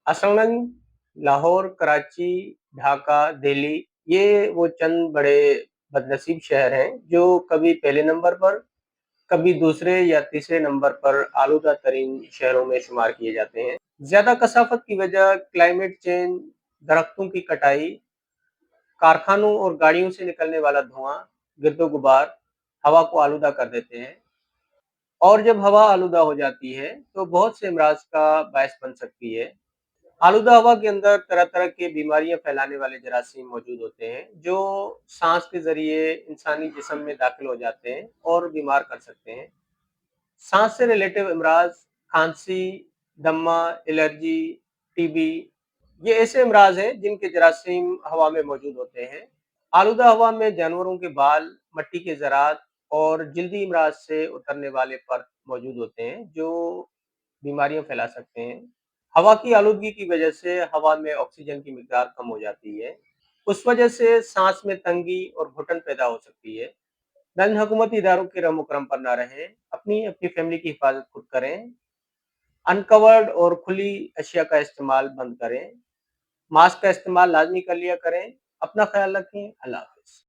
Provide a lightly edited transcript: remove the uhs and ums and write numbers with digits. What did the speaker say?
असल लाहौर, कराची, ढाका, दिल्ली ये वो चंद बड़े बदनसीब शहर हैं जो कभी पहले नंबर पर, कभी दूसरे या तीसरे नंबर पर आलूदा तरीन शहरों में शुमार किए जाते हैं। ज्यादा कसाफत की वजह क्लाइमेट चेंज, दरख्तों की कटाई, कारखानों और गाड़ियों से निकलने वाला धुआं, गिरदो गुबार हवा को आलूदा कर देते हैं। और जब हवा आलूदा हो जाती है तो बहुत से अमराज का बायस बन सकती है। आलूदा हवा के अंदर तरह-तरह के बीमारियां फैलाने वाले जरासीम मौजूद होते हैं, जो सांस के ज़रिए इंसानी जिस्म में दाखिल हो जाते हैं और बीमार कर सकते हैं। सांस से रिलेटिव अमराज, खांसी, दमा, एलर्जी, टीबी, ये ऐसे अमराज हैं जिनके जरासीम हवा में मौजूद होते हैं। आलूदा हवा में जानवरों के बाल, मिट्टी के ज़रात और जल्दी अमराज से उतरने वाले परत मौजूद होते हैं, जो बीमारियां फैला सकते हैं। हवा की आलूदगी की वजह से हवा में ऑक्सीजन की मिकदार कम हो जाती है। उस वजह से सांस में तंगी और घुटन पैदा हो सकती है। गैर हुकूमती इदारों के रहम करम पर न रहें, अपनी अपनी फैमिली की हिफाजत खुद करें, अनकवर्ड और खुली अशिया का इस्तेमाल बंद करें, मास्क का इस्तेमाल लाजमी कर लिया करें। अपना ख्याल रखें। अल्लाह हाफिज।